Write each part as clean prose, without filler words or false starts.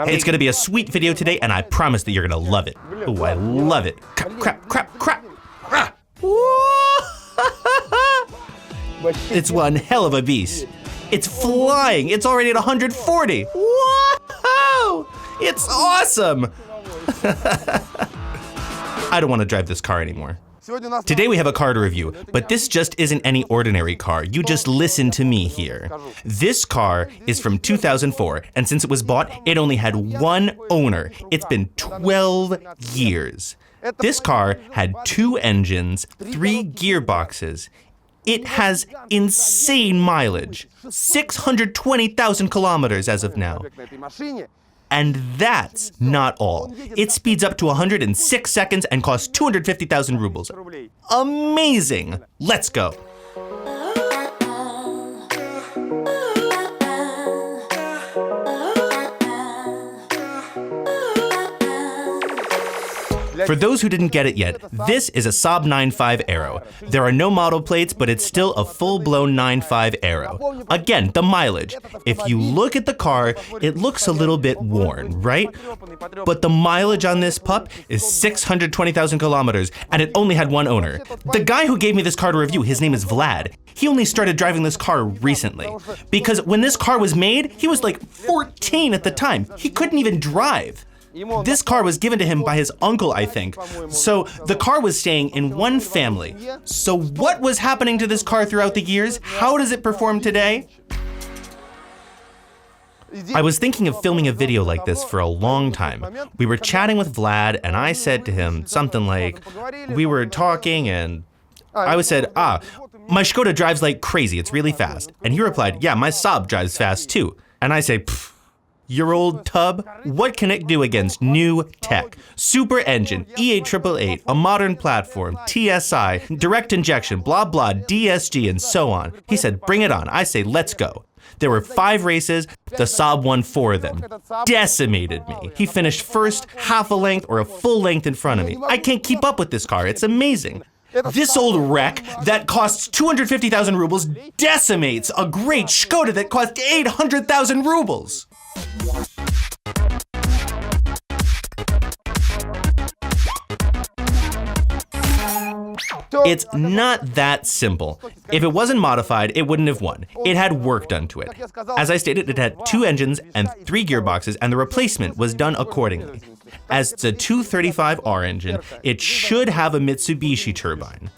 Hey, it's gonna be a sweet video today, and I promise that you're gonna love it. Ooh, I love it. Crap. It's one hell of a beast. It's flying. It's already at 140. Whoa! It's awesome. I don't want to drive this car anymore. Today we have a car to review, but this just isn't any ordinary car. You just listen to me here. This car is from 2004, and since it was bought, it only had one owner. It's been 12 years. This car had 2 engines, 3 gearboxes. It has insane mileage, 620,000 kilometers as of now. And that's not all. It speeds up to 106 seconds and costs 250,000 rubles. Amazing! Let's go. For those who didn't get it yet, this is a Saab 9.5 Aero. There are no model plates, but it's still a full-blown 9.5 Aero. Again, the mileage. If you look at the car, it looks a little bit worn, right? But the mileage on this pup is 620,000 kilometers, and it only had one owner. The guy who gave me this car to review, his name is Vlad. He only started driving this car recently. Because when this car was made, he was like 14 at the time. He couldn't even drive. This car was given to him by his uncle, I think. So the car was staying in one family. So what was happening to this car throughout the years? How does it perform today? I was thinking of filming a video like this for a long time. We were chatting with Vlad, and I said to him something like, we were talking and I said, my Skoda drives like crazy, it's really fast. And he replied, yeah, my Saab drives fast too. And I say, pfft. Your old tub? What can it do against new tech? Super engine, E8888, a modern platform, TSI, direct injection, blah blah, DSG, and so on. He said, bring it on. I say, let's go. There were 5 races, the Saab won 4 of them. Decimated me. He finished first, half a length or a full length in front of me. I can't keep up with this car, it's amazing. This old wreck that costs 250,000 rubles decimates a great Skoda that cost 800,000 rubles. It's not that simple. If it wasn't modified, it wouldn't have won. It had work done to it. As I stated, it had 2 engines and 3 gearboxes, and the replacement was done accordingly. As it's a 235R engine, it should have a Mitsubishi turbine.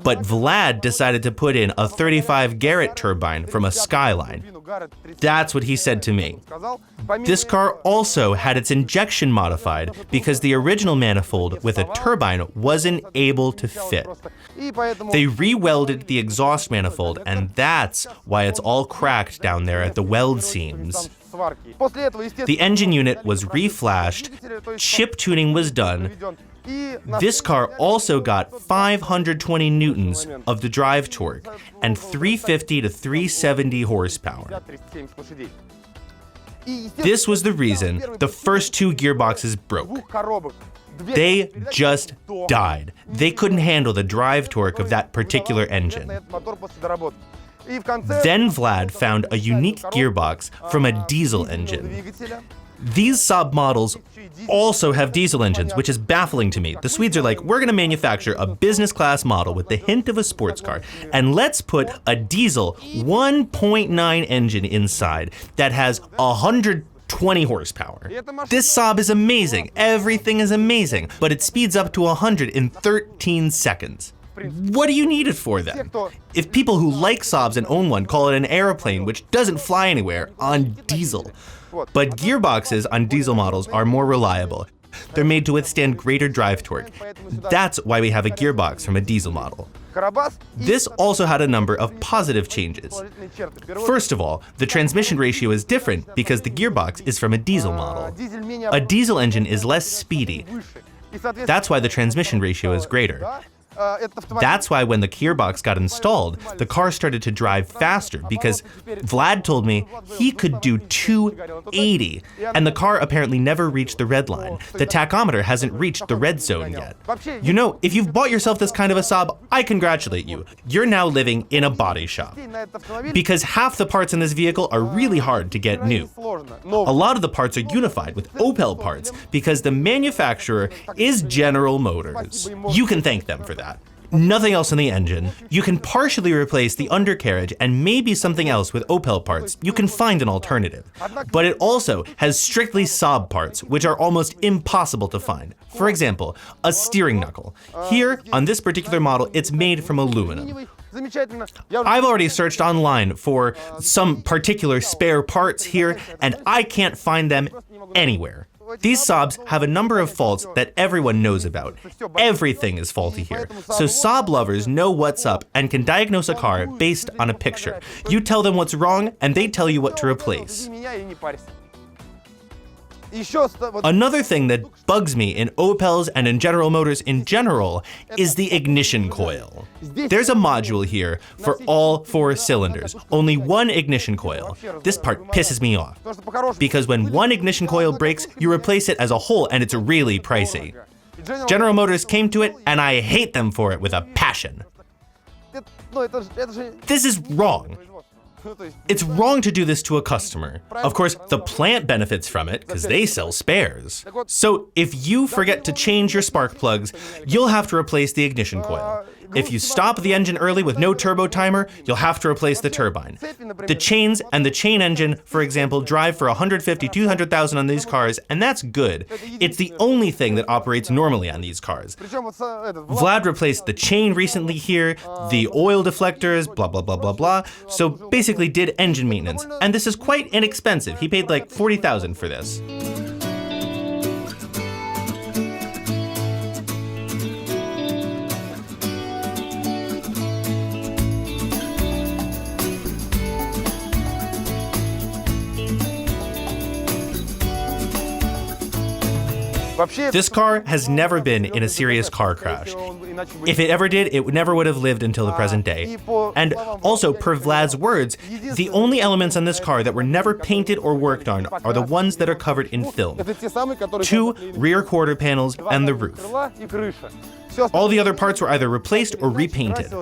But Vlad decided to put in a 35 Garrett turbine from a Skyline. That's what he said to me. This car also had its injection modified because the original manifold with a turbine wasn't able to fit. They re-welded the exhaust manifold, and that's why it's all cracked down there at the weld seams. The engine unit was re-flashed, chip tuning was done. This car also got 520 newtons of the drive torque and 350 to 370 horsepower. This was the reason the first 2 gearboxes broke. They just died. They couldn't handle the drive torque of that particular engine. Then Vlad found a unique gearbox from a diesel engine. These Saab models also have diesel engines, which is baffling to me. The Swedes are like, we're going to manufacture a business class model with the hint of a sports car, and let's put a diesel 1.9 engine inside that has 120 horsepower. This Saab is amazing. Everything is amazing, but it speeds up to 100 in 13 seconds. What do you need it for then? If people who like Saabs and own one call it an airplane which doesn't fly anywhere on diesel. But gearboxes on diesel models are more reliable. They're made to withstand greater drive torque. That's why we have a gearbox from a diesel model. This also had a number of positive changes. First of all, the transmission ratio is different because the gearbox is from a diesel model. A diesel engine is less speedy. That's why the transmission ratio is greater. That's why when the gearbox got installed, the car started to drive faster because Vlad told me he could do 280, and the car apparently never reached the red line. The tachometer hasn't reached the red zone yet. You know, if you've bought yourself this kind of a Saab, I congratulate you. You're now living in a body shop. Because half the parts in this vehicle are really hard to get new. A lot of the parts are unified with Opel parts because the manufacturer is General Motors. You can thank them for that. Nothing else in the engine. You can partially replace the undercarriage and maybe something else with Opel parts. You can find an alternative. But it also has strictly Saab parts, which are almost impossible to find. For example, a steering knuckle. Here, on this particular model, it's made from aluminum. I've already searched online for some particular spare parts here, and I can't find them anywhere. These Saabs have a number of faults that everyone knows about. Everything is faulty here. So Saab lovers know what's up and can diagnose a car based on a picture. You tell them what's wrong, and they tell you what to replace. Another thing that bugs me in Opels and in General Motors in general is the ignition coil. There's a module here for all 4 cylinders, only one ignition coil. This part pisses me off, because when one ignition coil breaks, you replace it as a whole and it's really pricey. General Motors came to it and I hate them for it with a passion. This is wrong. It's wrong to do this to a customer. Of course, the plant benefits from it because they sell spares. So if you forget to change your spark plugs, you'll have to replace the ignition coil. If you stop the engine early with no turbo timer, you'll have to replace the turbine. The chains and the chain engine, for example, drive for 150, 200,000 on these cars, and that's good. It's the only thing that operates normally on these cars. Vlad replaced the chain recently here, the oil deflectors, blah, blah, blah, blah, blah. So basically did engine maintenance. And this is quite inexpensive. He paid like 40,000 for this. This car has never been in a serious car crash. If it ever did, it never would have lived until the present day. And also, per Vlad's words, the only elements on this car that were never painted or worked on are the ones that are covered in film. 2 rear quarter panels and the roof. All the other parts were either replaced or repainted.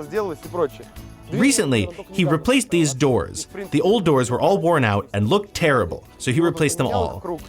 Recently, he replaced these doors. The old doors were all worn out and looked terrible, so he replaced them all.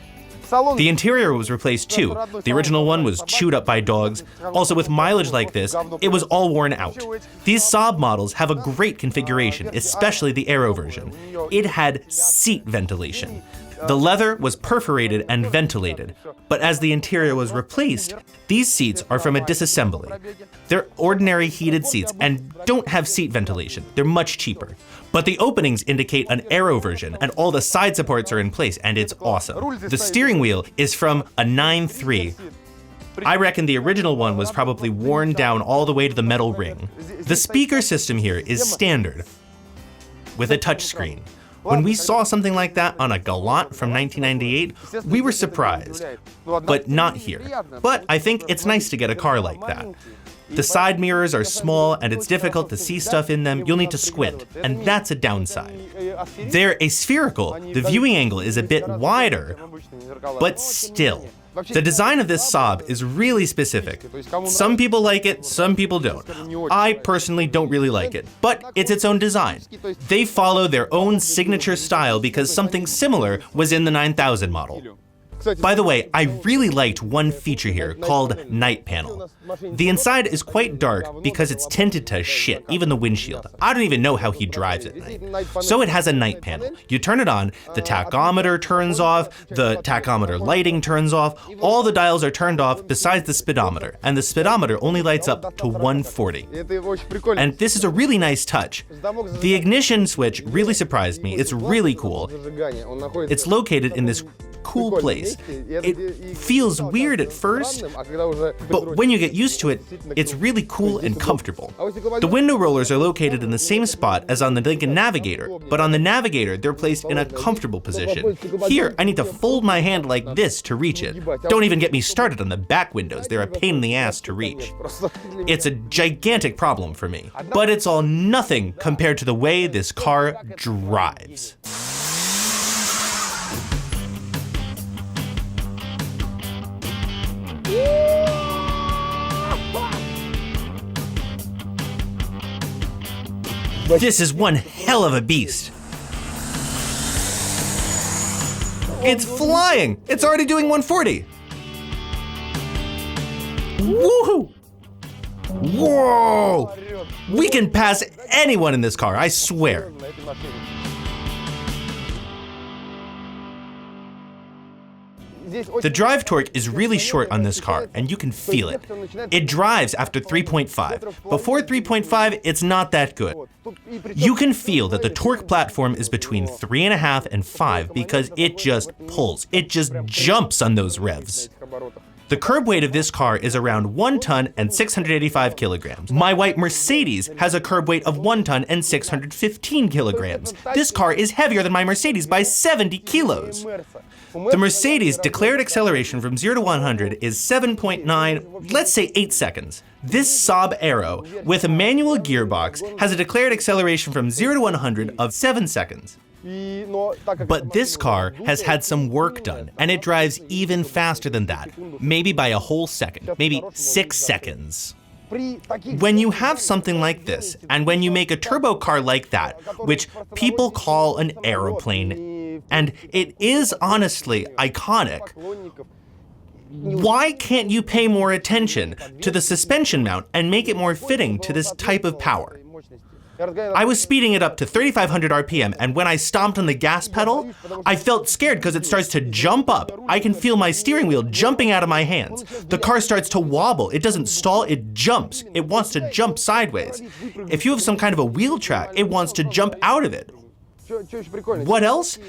The interior was replaced too. The original one was chewed up by dogs. Also, with mileage like this, it was all worn out. These Saab models have a great configuration, especially the Aero version. It had seat ventilation. The leather was perforated and ventilated, but as the interior was replaced, these seats are from a disassembly. They're ordinary heated seats and don't have seat ventilation. They're much cheaper. But the openings indicate an Aero version, and all the side supports are in place, and it's awesome. The steering wheel is from a 9.3. I reckon the original one was probably worn down all the way to the metal ring. The speaker system here is standard, with a touchscreen. When we saw something like that on a Galant from 1998, we were surprised, but not here. But I think it's nice to get a car like that. The side mirrors are small and it's difficult to see stuff in them. You'll need to squint, and that's a downside. They're aspherical. The viewing angle is a bit wider, but still. The design of this Saab is really specific. Some people like it, some people don't. I personally don't really like it, but it's its own design. They follow their own signature style because something similar was in the 9000 model. By the way, I really liked one feature here called Night Panel. The inside is quite dark because it's tinted to shit, even the windshield. I don't even know how he drives at night. So it has a night panel. You turn it on, the tachometer turns off, the tachometer lighting turns off, all the dials are turned off besides the speedometer, and the speedometer only lights up to 140. And this is a really nice touch. The ignition switch really surprised me. It's really cool. It's located in this cool place. is. It feels weird at first, but when you get used to it, it's really cool and comfortable. The window rollers are located in the same spot as on the Lincoln Navigator, but on the Navigator, they're placed in a comfortable position. Here, I need to fold my hand like this to reach it. Don't even get me started on the back windows. They're a pain in the ass to reach. It's a gigantic problem for me, but it's all nothing compared to the way this car drives. This is one hell of a beast. It's flying! It's already doing 140! Woohoo! Whoa! We can pass anyone in this car, I swear. The drive torque is really short on this car, and you can feel it. It drives after 3.5. Before 3.5, it's not that good. You can feel that the torque platform is between 3.5 and 5 because it just pulls. It just jumps on those revs. The curb weight of this car is around 1 ton and 685 kilograms. My white Mercedes has a curb weight of 1 ton and 615 kilograms. This car is heavier than my Mercedes by 70 kilos. The Mercedes declared acceleration from 0 to 100 is 7.9, let's say 8 seconds. This Saab Aero with a manual gearbox has a declared acceleration from 0 to 100 of 7 seconds. But this car has had some work done, and it drives even faster than that, maybe by a whole second, maybe 6 seconds. When you have something like this, and when you make a turbo car like that, which people call an aeroplane, and it is honestly iconic, why can't you pay more attention to the suspension mount and make it more fitting to this type of power? I was speeding it up to 3,500 RPM, and when I stomped on the gas pedal, I felt scared because it starts to jump up. I can feel my steering wheel jumping out of my hands. The car starts to wobble. It doesn't stall, it jumps. It wants to jump sideways. If you have some kind of a wheel track, it wants to jump out of it. What else?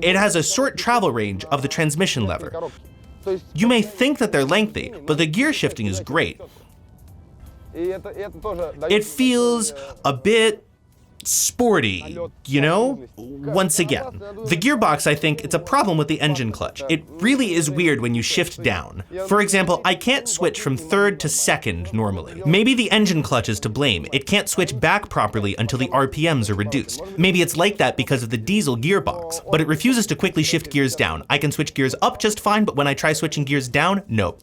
It has a short travel range of the transmission lever. You may think that they're lengthy, but the gear shifting is great. It feels a bit sporty, you know? Once again, the gearbox, I think it's a problem with the engine clutch. It really is weird when you shift down. For example, I can't switch from third to second normally. Maybe the engine clutch is to blame. It can't switch back properly until the RPMs are reduced. Maybe it's like that because of the diesel gearbox, but it refuses to quickly shift gears down. I can switch gears up just fine, but when I try switching gears down, no.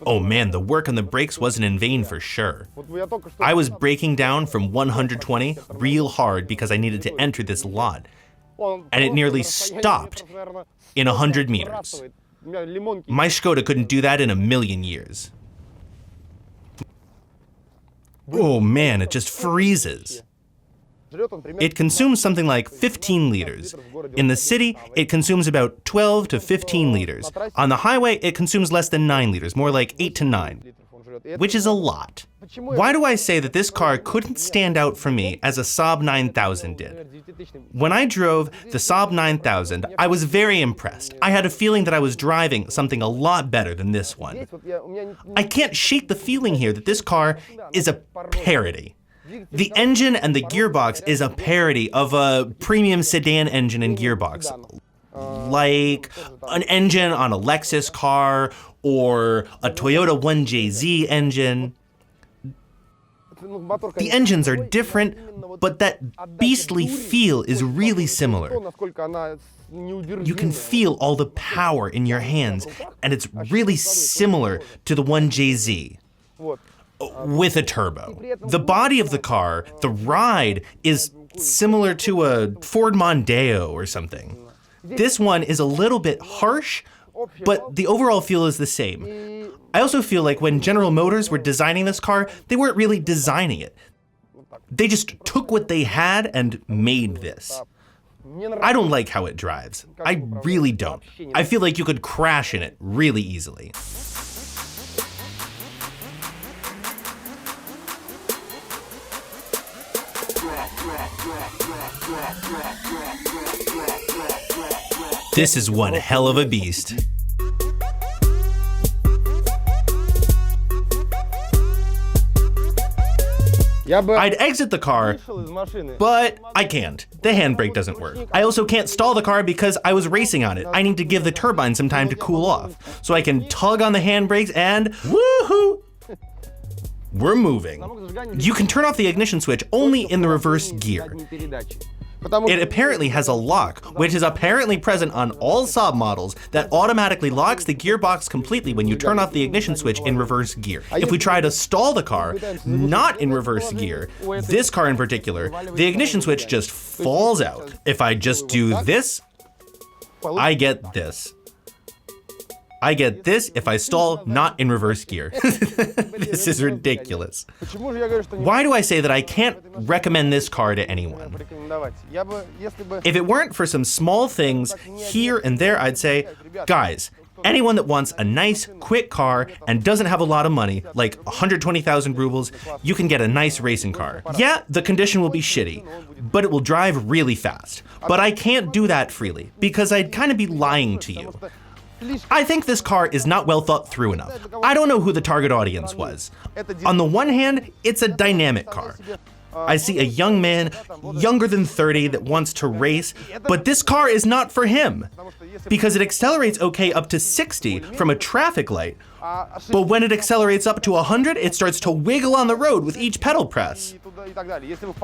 Oh man, the work on the brakes wasn't in vain for sure. I was braking down from 120 real hard because I needed to enter this lot, and it nearly stopped in 100 meters. My Skoda couldn't do that in a million years. Oh man, it just freezes. It consumes something like 15 liters. In the city, it consumes about 12 to 15 liters. On the highway, it consumes less than 9 liters, more like 8 to 9. Which is a lot. Why do I say that this car couldn't stand out for me as a Saab 9000 did? When I drove the Saab 9000, I was very impressed. I had a feeling that I was driving something a lot better than this one. I can't shake the feeling here that this car is a parody. The engine and the gearbox is a parody of a premium sedan engine and gearbox. Like an engine on a Lexus car or a Toyota 1JZ engine. The engines are different, but that beastly feel is really similar. You can feel all the power in your hands, and it's really similar to the 1JZ. With a turbo. The body of the car, the ride, is similar to a Ford Mondeo or something. This one is a little bit harsh, but the overall feel is the same. I also feel like when General Motors were designing this car, they weren't really designing it. They just took what they had and made this. I don't like how it drives. I really don't. I feel like you could crash in it really easily. This is one hell of a beast. I'd exit the car, but I can't. The handbrake doesn't work. I also can't stall the car because I was racing on it. I need to give the turbine some time to cool off, so I can tug on the handbrakes and woohoo! We're moving. You can turn off the ignition switch only in the reverse gear. It apparently has a lock, which is apparently present on all Saab models, that automatically locks the gearbox completely when you turn off the ignition switch in reverse gear. If we try to stall the car, not in reverse gear, this car in particular, the ignition switch just falls out. If I just do this, I get this. I get this if I stall not in reverse gear. This is ridiculous. Why do I say that I can't recommend this car to anyone? If it weren't for some small things here and there, I'd say, guys, anyone that wants a nice, quick car and doesn't have a lot of money, like 120,000 rubles, you can get a nice racing car. Yeah, the condition will be shitty, but it will drive really fast. But I can't do that freely, because I'd kind of be lying to you. I think this car is not well thought through enough. I don't know who the target audience was. On the one hand, it's a dynamic car. I see a young man, younger than 30, that wants to race, but this car is not for him, because it accelerates okay up to 60 from a traffic light, but when it accelerates up to 100, it starts to wiggle on the road with each pedal press.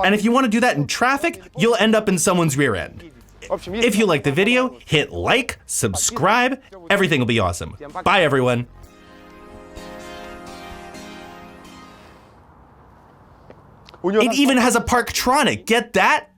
And if you want to do that in traffic, you'll end up in someone's rear end. If you like the video, hit like, subscribe, everything will be awesome. Bye everyone. It even has a Parktronic, get that?